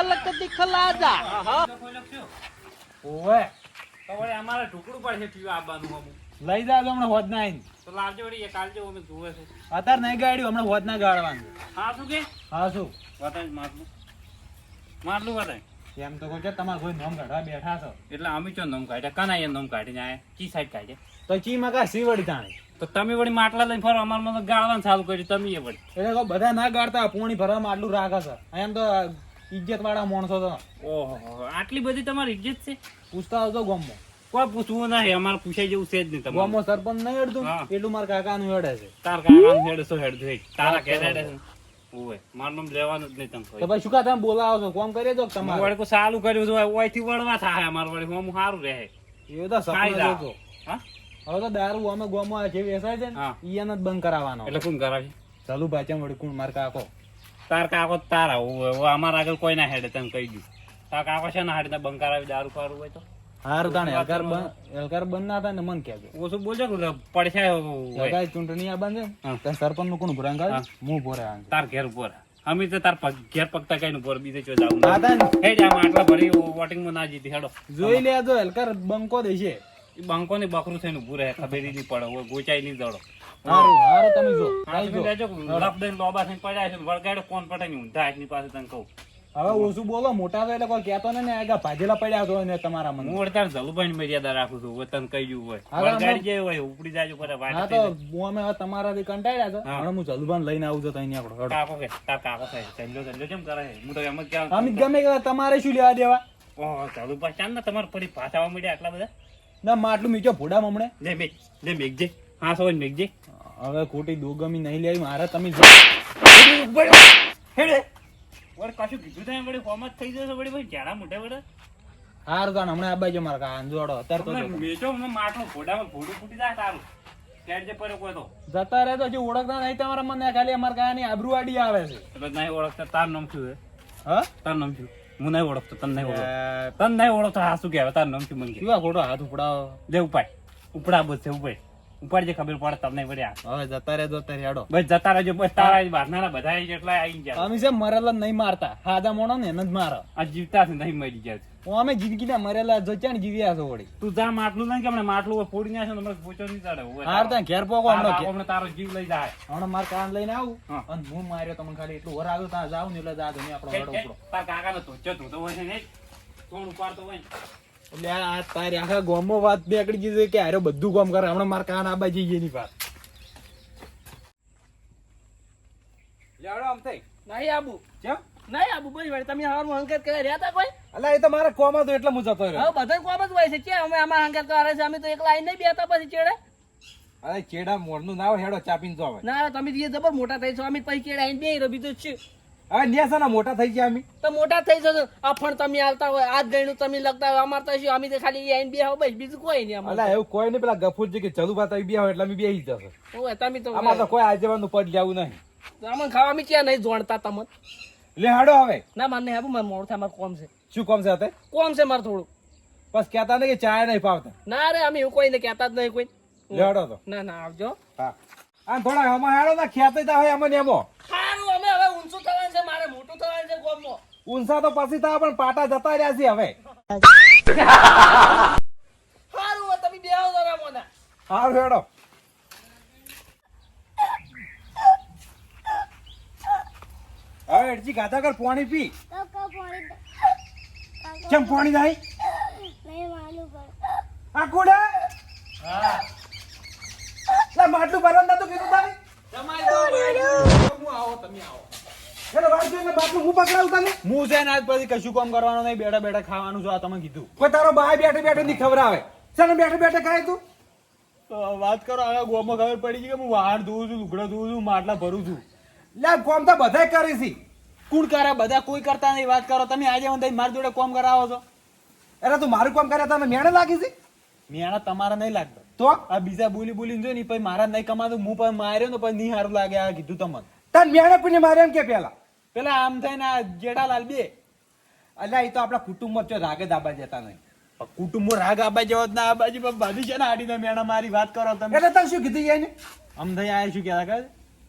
લકતી ખલાજા ઓવે તો વળી અમારે ઢુકડું પડશે પીવા આવવાનું અમુક લઈ જાજો હમણાં હોદ ના આઈને તો લાવજો વળી એક આલજો અમે જોવે છે અત્યારે નહીં ગાડ્યું હમણાં હોદ ના ગાળવાનું હા શું કે હા શું બતાય માટલું બતાય એમ તો કહો છો તમારે કોઈ નોમ કાઢવા બેઠા છો એટલે અમે ચો નોમ કાઢ્યા કના એ નોમ કાઢીને આયા કી સાઈડ કાઢ્યા તો ચી માં કા સીવડી તાણી તો તમે વળી માટલા લઈને ફરો અમારે મને ગાળવાનું ચાલુ કર્યું તમે એ વળી એટલે કહો બધા ના ગાડતા પોણી ભરવામાં આટલું રાખે છે એમ તો ઇજ્જત વાળા માણસો તો ઓહો આટલી બધી તમારી ઇજ્જત છે પૂછતા આવતો ગામમાં કોઈ પૂછવું નહીં અમારે પૂછાય જેવું છે જ નહીં તમારે ગામમાં સરપંચ નહીં અડતું હા. એટલું મારા કાકાનું અડે છે તાર કાકાનું હેડસો હેડ થઈ તારા ઘેર હેડે છે ઓય મારું નામ રહેવાનું જ નહીં તમે તો ભાઈ શું કા તમે બોલાવો છો કોમ કરી દો કે તમારે વળી કોઈ સારું કર્યું છે ઓયથી વળવા થાય અમારે વળી હું સારું રહે એ તો ખાઈ સપનું જાઓ. જોજો. હા હવે તો દારૂ અમે ગામમાં જે વેચાય છે ને હા. ઈ એને જ બંધ કરાવવાનો એટલે કોણ કરાવી ચાલુ ભાચમ વળી કોણ માર કાકો તાર કાકો તારા ઓય અમારા આગળ કોઈ ના હેડે તને કહી દઉં તાર કાકો છે ના હેડે બંધ કરાવી દારૂ ફારું હોય તો હારું તાણે એલકાર બંધ ના થાય ને મન કહેજો ઓછું બોલજો કે પડશે લગાઈ ચૂંટણી આ બંધ હા. છે સરપંચ નું કોણ ભરાંગ હા. હું ભરે તાર ઘેર ઉપર અમે તો તાર ઘેર પગતા કઈ ઉપર બીજે ચો જાવ હા તાન હે જા આટલા ભરી વોટિંગ માં ના જીતી હેડો જોઈ લેજો એલકાર બંકો દેશે એ બંકો ને બકરું થઈને ઉભું રહે ખબર નહીં પડે હોય ગોચાઈ નહીં દડો હારું હારું તમે જો કાઈ જો લેજો લપ દઈને લોબા થઈને પડ્યા છે વળગાડો કોણ પટાઈ ને ઊંધા હાથની પાસે તને કહું હવે ઓછું બોલો મોટા તો એટલે કોઈ કહેતો ને આગા ભાજેલા પડ્યા છો ને તમારા મને હું વળતાર જલુભાઈ ની મર્યાદા રાખું છું હોય તને કહી હોય હા, વળગાડી જાય હોય ઉપડી જાજો પર હા તો હું અમે હવે તમારાથી કંટાળ્યા છો હા. હવે હું જલુભાન લઈને આવું છું તો અહીંયા આપણો કાકો કે તાર કાકો થાય ચલ્લો કેમ કરે છે? હું તો એમ જ કહેવાનું અમે ગમે કે તમારે શું લેવા દેવા ઓહો જલુભાઈ ચાંદ ને તમારે ફરી પાછા આવવા મળ્યા આટલા બધા ના માટલું મીચો ભોડા મમણે લે મેઘજે હા સવાજ મેઘજે હવે ખોટી દોગમી નહીં લેવી મારે તમે હેડે વળી કશું કીધું થાય વળી ફોર્મ જ થઈ જશે વળી ભાઈ ઝાડા મોઢે વડે હારું તાણ હમણાં આ બાજુ મારા કાન જોડો અત્યારે તો જો. મેચો માટલું ભોડામાં ભોડું ફૂટી જાય તારું ક્યારે જે પડે કોઈ તો જતા રહે તો જે ઓળખતા નહીં તમારા મને ખાલી અમારા કાની આબરૂ આડી આવે છે એટલે નહીં ઓળખતા તાર નામ શું છે હા તાર નામ શું હું નહીં ઓળખતો તને નહીં ઓળખતો તને નહીં ઓળખતો હા શું કહેવાય તાર નામ શું મને કેવા ખોટો હાથ ઉપડાવો લે ઉપાય ઉપડા બસ છે ઉપાય ઉપાડ જે ખબર પડે તમને વળ્યા હવે જતા રહે હેડો બસ જતા રહેજો બસ તારા વારનારા બધા જેટલા આવી જાય અમે છે મરેલા નહીં મારતા હાદા મોણો ને એને જ મારો આ જીવતા છે નહીં મરી જાય અમે જિંદગીના મરેલા જચાણ જીવ્યા છો વળી તું જા માટલું નહીં કે હમણાં માટલું ફોડી નાખે ને હમણાં પોચો નહીં ચડે હાર ત્યાં ઘેર પોકો હમણાં તારો જીવ લઈ જાય હમણાં મારે કાન લઈને આવું હા. અને હું માર્યો તમને ખાલી એટલું વર આવ્યું ત્યાં જાવ ને એટલે જાજો ને આપણો વડો ઉપડો તાર કાકાનો ધોચો ધોતો હોય છે ને થોડું ઉપાડતો હોય ને. એટલે આ તારી આખા ગામમાં વાત બેકડી ગઈ કે હારે બધું કામ કરે હમણાં મારે કાન આબા જઈએ ની વાત જાડો આમ થઈ નહીં આબુ કેમ નહીં આબુ બરી વાળી તમે હવારમાં હંકેત કરે રહ્યા હતા કોઈ અલા એ તો મારા કોમાં તો એટલે હું જતો રહ્યો હવે બધા કોમ જ હોય છે કે અમે અમારા હંકેત કરે છે અમે તો એકલા આઈને નહીં બેતા પછી ચેડે અરે ચેડા મોરનું નાવ હેડો ચાપીને જો હવે ના તમે જે જબર મોટા થઈ છો અમે પછી ચેડે આઈને બે રબી તો છે હવે ન્યાસાના મોટા થઈ ગયા અમે તો મોટા થઈ જશો અફણ તમે આવતા હોય આજ ગણ્યું તમે લગતા હોય અમાર તો શું અમે તો ખાલી આઈને બે હોય બસ બીજું કોઈ નહીં અમારે અલા એવું કોઈ નહીં પેલા ગફુરજી કે ચલુ ભાત બે હોય એટલે અમે બેસી જશે હોય તમે તો આમાં તો કોઈ આજવાનું પડ લેવું નહીં અમને ખાવા અમે ક્યાં નહીં જોણતા તમને લે હાડો હવે ના મને નહીં આપું મારે મોડું થાય મારે કોમ છે શું કામ છે તે કોમ છે મારે થોડું બસ કહેતા નહીં કે ચા નહીં પાવતા ના રે અમે એવું કોઈને કહેતા જ નહીં કોઈ લે હાડો તો ના ના આવજો હા આ થોડા આમાં હાડો ના ખ્યાત હોય અમને એમો સારું અમે હવે ઊંચું થવાનું છે મારે મોટું થવાનું છે કોમમાં ઊંસા તો પછી થાય પણ પાટા જતા રહ્યા છે હવે સારું હવે તમે બે આવો જરા મને હા હેડો હવે અડજી ગાતા કર પાણી પી કાકા પાણી કેમ પાણી જાય નહીં માલું કર આ કુડા લા માટલું ભરવાનું નતું કીધું તારે હું આવો તમે આવો એટલે વાત જોઈને માટલું હું પકડાવું તને હું છે ને આજ પછી કશું કામ કરવાનું નહીં બેઠા બેઠા ખાવાનું છે આ તમે કીધું કોઈ તારો બાય બેઠે બેઠે ની ખબર આવે છે ને બેઠે બેઠે ખાય તું તો વાત કરો હવે ગોમાં ખબર પડી ગઈ કે હું વાહન ધોઉં છું લુગડા ધોઉં છું માટલા ભરું છું લે કોમ તો બધાય કરે છે કોણ કરે બધા કોઈ કરતા નહીં વાત કરો તમે આજે મને મારી જોડે કોમ કરાવો છો અરે તું મારું કામ કરે તને મેણે લાગી છે મેણા તમારા નહીં લાગતો તો આ બીજા બોલી બોલીને જોઈ ને પછી મારા નહીં કમાતું હું પણ માર્યો ને પછી નહીં સારું લાગે આ કીધું તમને તને મેણે પુણે મારે એમ કે પેલા પેલા આમ થઈને આ જેઠાલાલ બે અલ્યા એ તો આપણા કુટુંબમાં જો રાગે દાબા જતા નહીં કુટુંબો રાગ આબા જેવો જ ના આબાજી પણ બાધી છે ને આડીને મેણા મારી વાત કરો તમે એટલે તને શું કીધું એને આમ થઈ આયા શું કહેતા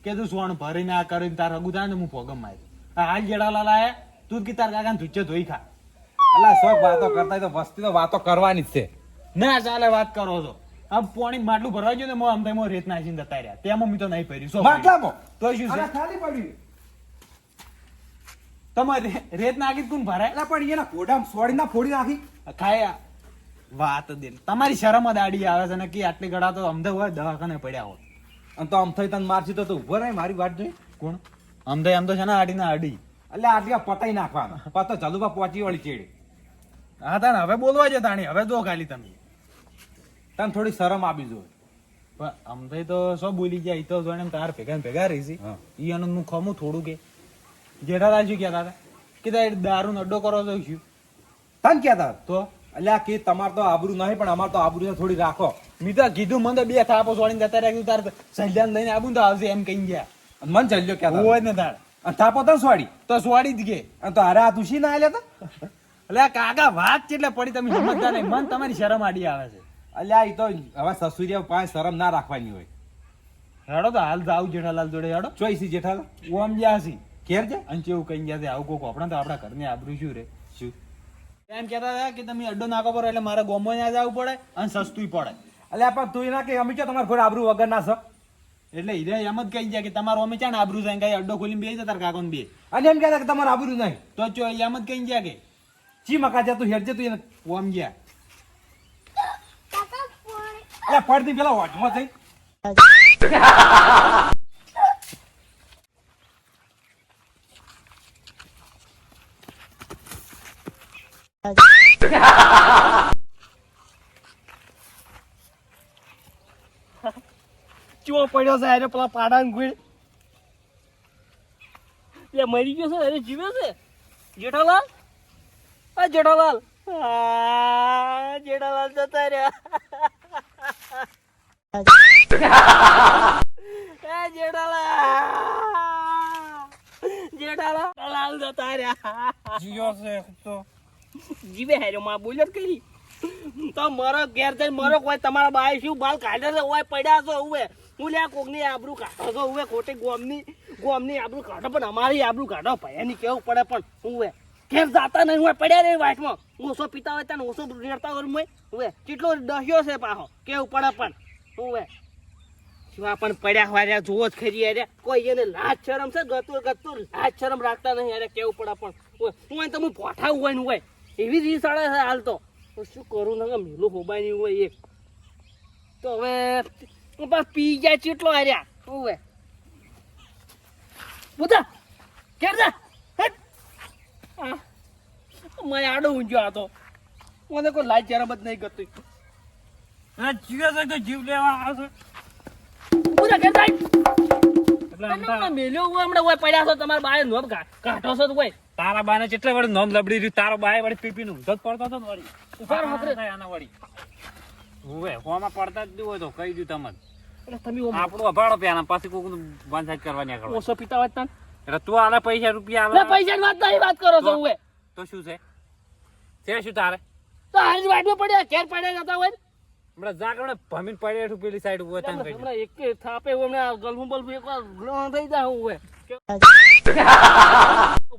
કે તું સોણ ભરીને આ કરીને તાર હગું થાય ને હું ભોગમ મારી હાલ જેઠાલાલ આયા તું કી તાર કાકાને ધુચ્ચો ધોઈ ખા. અલા શોખ વાતો કરતા હોય તો વસ્તી તો વાતો કરવાની જ છે. ના ચાલે વાત કરો છો. આમ પાણી માટલું ભરવા ગયું ને મો આમ તો રેત નાખીને જતા રહ્યા. તેમાં મેં તો નહીં ભર્યું. શું માટલામાં? તો શું છે? અલા ખાલી પડ્યું. તમારે રેત નાખી કોણ ભરાય? અલા પણ એના કોડામ સોડીના ફોડી નાખી. ખાય વાત દે. તમારી શરમ જ આડી આવે છે ને કે આટલી ગળા તો અમદે હોય દવાખાને પડ્યા હોય. અને તો આમ થઈ તને મારસી તો તું ઉભો રહી મારી વાત જોઈ. કોણ અમદે આમ તો છે ને આડી ના આડી. એટલે આટલી પટાઈ નાખવાનો પાછો જલુબા પહોંચી વળી ચેડે. હા તાને હવે બોલવા છે તાણી. હવે જો ખાલી તમે તને થોડી શરમ આપી જોઈએ. પણ અમદે તો શું બોલી ગયા? ઈ તો જોઈને એમ તાર ભેગા ને ભેગા રહી છે. હા. ઈ આનંદ હું ખમું થોડું કે જેઠાલાલ શું કહેતા હતા કે તારે દારૂ નો અડ્ડો કરો તો શું તને કહેતા તો એટલે કે તમારે તો આબરૂ નહીં પણ અમારે તો આબરૂ થોડી રાખો. મેં તો કીધું મને તો બે થાપો છોડીને જતા રહ્યા. તાર સહેજાન લઈને આવું ને તો આવશે એમ કહી ગયા. અને મન ચાલ્યો કહેતા હોય ને તાર અને થાપો તને સોડી તો સ્વાડી જ કે. અને તો હારે આ તુસી ના આલ્યા તા. એટલે આ કાકા વાત કેટલે પડી તમે સમજતા નહીં. મન તમારી શરમ આડી આવે છે. અલ્યા ઈ તો હવે સસુરિયા પાસે શરમ ના રાખવાની હોય. હેડો તો હાલ જાવ જેઠાલાલ જોડે હેડો. ચોઈસી જેઠાલા ઓમ જ્યાસી ઘેર છે. અને કેવું કઈ ગયા છે આવું કોક આપણા તો આપણા ઘરની આબરૂ શું રે. શું એમ કહેતા હતા કે તમે અડ્ડો નાખો પડે એટલે મારે ગોમો ના જવું પડે અને સસ્તું પડે. અલ્યા પણ તું ના કે અમે ક્યાં તમારે ઘોડે આબરૂ વગર ના છો. એટલે હીરે એમ જ કહી ગયા કે તમારો અમે ચાને આબરૂ જાય કઈ અડ્ડો ખોલીને બેસી જતા કાકો ને બે અને એમ કહેતા કે તમારે આબરૂ નહીં. તો ચો એમ જ કહી ગયા કે ચી મકા જા તું હેડ છે તું એને. ઓમ ગયા. કાકા પાણી અલ્યા પડતી પેલા વાટમાં થઈ. ચો પડ્યો છે અરે પેલા પાડાને ગુઈ એ મરી ગયો છે અરે જીવે છે જેઠાલાલ આ જેઠાલાલ જેઠાલાલ જતા રહ્યા જેઠાલાલ જતા રહ્યા જીયો છે તો જીવે હેરો માં બોલ્યો જ કરી તો મારો ઘેર જઈને મારો કોઈ તમારા બાય શું બાલ કાઢે છે ઓય પડ્યા છો ઉવે હું લ્યા કોકની આબરૂ કાઢો છો ઉવે ખોટી ગોમની આબરૂ કાઢો પણ અમારી આબરૂ કાઢો ભયાની કેવું પડે પણ ઉવે ઘેર જાતા નહીં હોય પડ્યા રે વાટમાં ઓછો પીતા હોય ત્યાં ઓછો રેડતા હોય મેં ઉવે કેટલો ડસ્યો છે પાહો કેવું પડે પણ ઉવે શું પણ પડ્યા હોય જોવો જ ખરી અરે કોઈ એને લાજ શરમ છે ગતું લાજ શરમ રાખતા નહીં અરે કેવું પડે પણ હું તમે પોઠાવું હોય ને હોય એવી રીત સડે છે હાલ તો શું કરું ને મેલું હોબાઈ હોય એક તો હવે બસ પી ગયા ચેટલો હાર્યા હવે બધા ઘેર જા મને આડો ઊંઝો હતો મને કોઈ લાજ શરમ જ નહીં કરતું જીવે છે તો જીવ લેવા આવે છે. બધા ઘેર જાય એટલે આમ તો મેલ્યો હોય હમણાં હોય પડ્યા છો તમારા બાય નોમ કાઢો છો તો હોય તારા બાને કેટલા વળી નોમ લબડી રહ્યું. તારો બાય વળી પીપી નું ઊંધો જ પડતો હતો ને વળી ઉભા રહો, હકરે. આના વળી હુવે હોમાં પડતા જ હોય તો કહી દઉં તમને એટલે તમે ઓમ આપણું અભાડો પ્યાના પાછી કોક બંધ કરવાની આગળ ઓછો પીતા હોય તાન એટલે તું આલે પૈસા રૂપિયા એટલે આલે પૈસાની વાત નહીં વાત કરો છો હવે તો શું છે શું તારે તો હારી વાટમાં પડ્યા ઘેર પડ્યા જતા હોય હમણાં જાગડે ભમીને પડે હેઠું પેલી સાઈડ હોય તને કહી દઉં. હમણાં એક થાપે હમણાં ગલફું બલફું એકવાર ગ્રહણ થઈ જાય હું હોય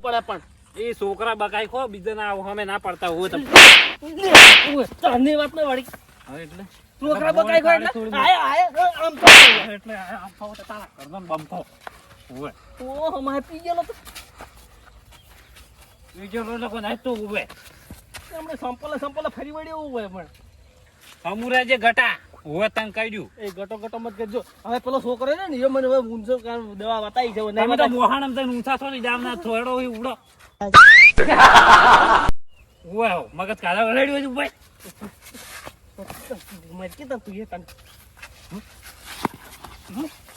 પડે પણ એ છોકરા બકાઈ ખો બીજા ના અમે ના પડતા હોય તો તને વાત ન વળી હવે એટલે છોકરા બકાઈ ગયો એટલે આયા આમ તો એટલે આમ થાવ તો તારા ઘરનો બમથો હોય ઓહો મારે પી ગયેલો તો બીજો લોકો ના તો ઉભે હમણે સંપલે ફરી વળી એવું હોય પણ અમુરા જે ઘટા હોય તને કહી દઉં એ ગટો મત કરજો હવે પેલો છોકરો ને એ મને હવે ઊંચો દવા બતાવી છે તમે તો મોહાણમ થઈને ઊંચા છો ને જામના થોડો હોય ઉડો વાહ મગજ કાળા વળાડ્યું છે ભાઈ મરકી તું એ તને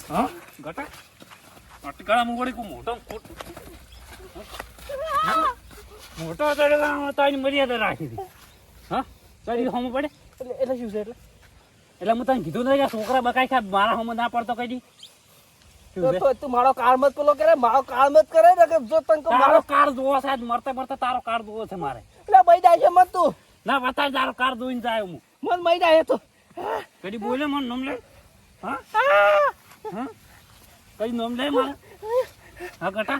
હા ઘટા અટકાળા મુગડી કો મોટો મોટો તો એની મર્યાદા રાખી હતી હા તારી હમ પડે એટલે શું છે એટલે એટલે હું તને કીધું નહીં કે છોકરા બકાઈ ખા મારા હમ ના પડતો કઈ દી તો તું મારો કાળ મત પેલો કરે મારો કાળ મત કરે ને કે જો તને તારો મારો કાર જોવો છે મરતા મરતા તારો કાર જોવો છે મારે એટલે બઈ જાય છે મત તું ના બતાય તારો કાર જોઈને જાય હું મત મઈ જાય તો કદી બોલે મને નામ લે હા હા કઈ નામ લે મારે હા ઘટા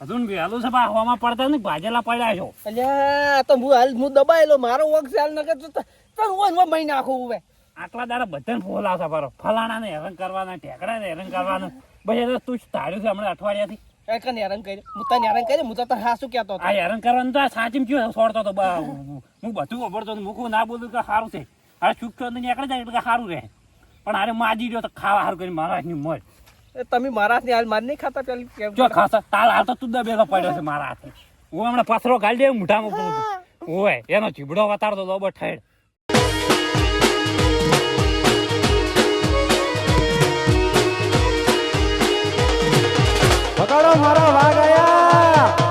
હજુ વહેલું છે બા હવામાં પડતા ને ભાજેલા પડ્યા છો અલ્યા આ તો હું દબાયેલો મારો વખ ચાલ ન કે તને ઓન મહી નાખું હવે આટલા દાડા બધાને ફોલ આવશે પારો ફલાણા ને હેરાન કરવાના ઢેકડા ને હેરાન કરવાના પછી તું ધાર્યું છે હમણાં અઠવાડિયાથી એ કને હેરાન કરી હું તને હેરાન કરી હું તો તને હાસું કહેતો હતો આ હેરાન કરવાનું તો આ સાચીમ થયું છોડતો હતો બા હું બધું ખબરતો મૂકું ના બોલું કે સારું છે હવે ચૂકતો નીકળી જાય એટલે સારું રહે પણ અરે માજી રહ્યો તો ખાવા સારું કરી મારા હાથની મળ એ તમે મારા હાથની હાલ માર નહીં ખાતા પેલી કેમ જો ખાસા તાલ હાલ તો તું દબેલો પડ્યો છે મારા હાથે હું હમણાં પથરો ગાળી દે મોઢામાં હોય એનો ચીબડો વતાડતો તો ઠેડ પકડો મારા વાઘ આયા